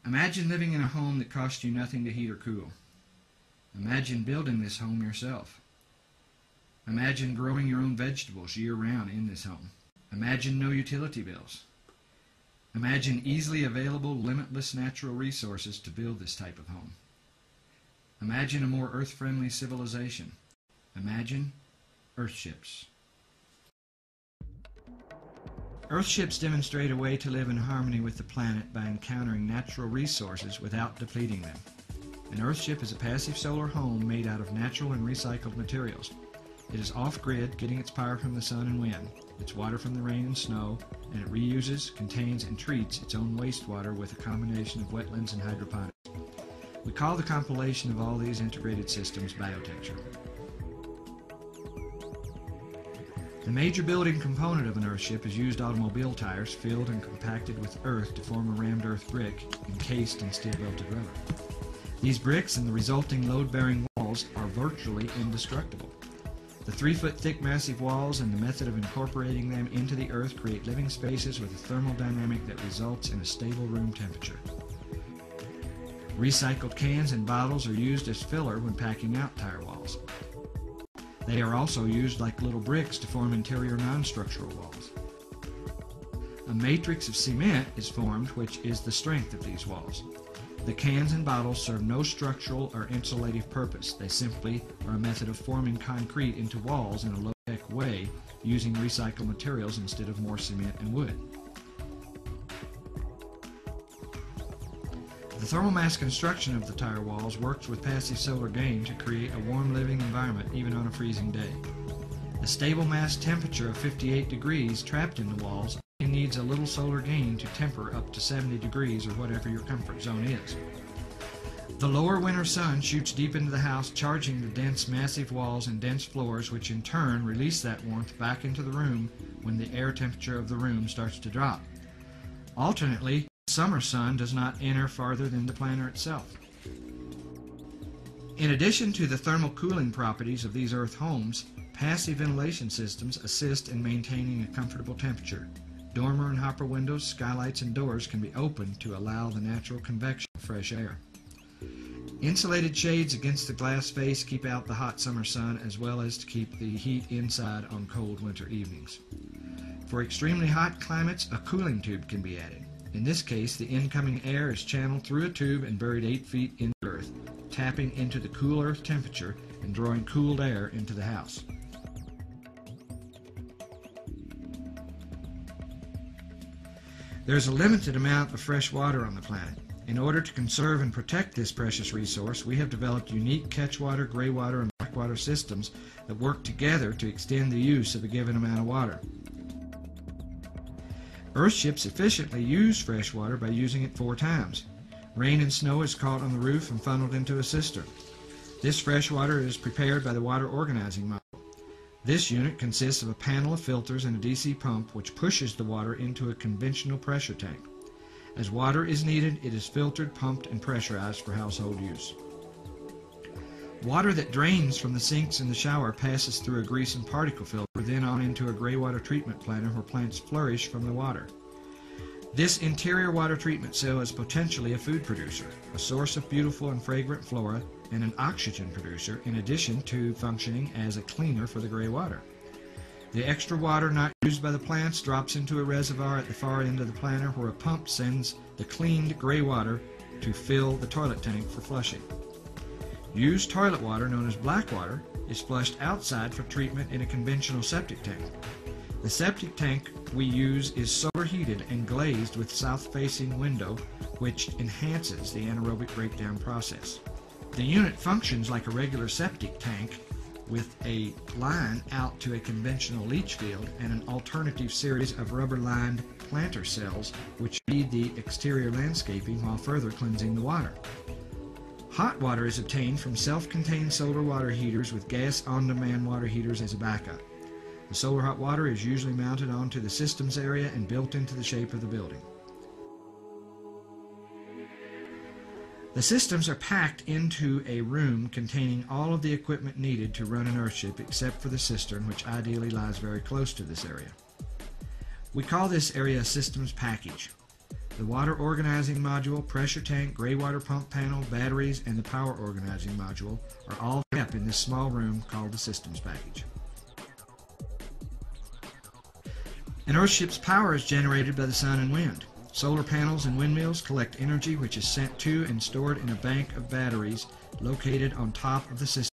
Imagine living in a home that costs you nothing to heat or cool. Imagine building this home yourself. Imagine growing your own vegetables year-round in this home. Imagine no utility bills. Imagine easily available, limitless natural resources to build this type of home. Imagine a more earth-friendly civilization. Imagine Earthships. Earthships demonstrate a way to live in harmony with the planet by encountering natural resources without depleting them. An Earthship is a passive solar home made out of natural and recycled materials. It is off-grid, getting its power from the sun and wind, its water from the rain and snow, and it reuses, contains, and treats its own wastewater with a combination of wetlands and hydroponics. We call the compilation of all these integrated systems biotecture. The major building component of an Earthship is used automobile tires filled and compacted with earth to form a rammed earth brick encased in steel-belted rubber. These bricks and the resulting load-bearing walls are virtually indestructible. The 3-foot thick massive walls and the method of incorporating them into the earth create living spaces with a thermal dynamic that results in a stable room temperature. Recycled cans and bottles are used as filler when packing out tire walls. They are also used like little bricks to form interior non-structural walls. A matrix of cement is formed, which is the strength of these walls. The cans and bottles serve no structural or insulative purpose. They simply are a method of forming concrete into walls in a low-tech way using recycled materials instead of more cement and wood. The thermal mass construction of the tire walls works with passive solar gain to create a warm living environment even on a freezing day. A stable mass temperature of 58 degrees trapped in the walls only needs a little solar gain to temper up to 70 degrees or whatever your comfort zone is. The lower winter sun shoots deep into the house, charging the dense massive walls and dense floors, which in turn release that warmth back into the room when the air temperature of the room starts to drop. Alternately, summer sun does not enter farther than the planter itself. In addition to the thermal cooling properties of these earth homes, passive ventilation systems assist in maintaining a comfortable temperature. Dormer and hopper windows, skylights, and doors can be opened to allow the natural convection of fresh air. Insulated shades against the glass face keep out the hot summer sun as well as to keep the heat inside on cold winter evenings. For extremely hot climates, a cooling tube can be added. In this case, the incoming air is channeled through a tube and buried 8 feet in the earth, tapping into the cool earth temperature and drawing cooled air into the house. There's a limited amount of fresh water on the planet. In order to conserve and protect this precious resource, we have developed unique catchwater, graywater, and blackwater systems that work together to extend the use of a given amount of water. Earthships efficiently use fresh water by using it 4 times. Rain and snow is caught on the roof and funneled into a cistern. This fresh water is prepared by the water organizing module. This unit consists of a panel of filters and a DC pump which pushes the water into a conventional pressure tank. As water is needed, it is filtered, pumped, and pressurized for household use. Water that drains from the sinks in the shower passes through a grease and particle filter, then on into a graywater treatment planter where plants flourish from the water. This interior water treatment cell is potentially a food producer, a source of beautiful and fragrant flora, and an oxygen producer, in addition to functioning as a cleaner for the gray water. The extra water not used by the plants drops into a reservoir at the far end of the planter where a pump sends the cleaned gray water to fill the toilet tank for flushing. Used toilet water, known as black water, is flushed outside for treatment in a conventional septic tank. The septic tank we use is solar heated and glazed with south-facing window, which enhances the anaerobic breakdown process. The unit functions like a regular septic tank with a line out to a conventional leach field and an alternative series of rubber-lined planter cells which feed the exterior landscaping while further cleansing the water. Hot water is obtained from self-contained solar water heaters with gas on-demand water heaters as a backup. The solar hot water is usually mounted onto the systems area and built into the shape of the building. The systems are packed into a room containing all of the equipment needed to run an Earthship except for the cistern, which ideally lies very close to this area. We call this area a systems package. The water organizing module, pressure tank, gray water pump panel, batteries, and the power organizing module are all kept in this small room called the systems package. An Earthship's power is generated by the sun and wind. Solar panels and windmills collect energy which is sent to and stored in a bank of batteries located on top of the system.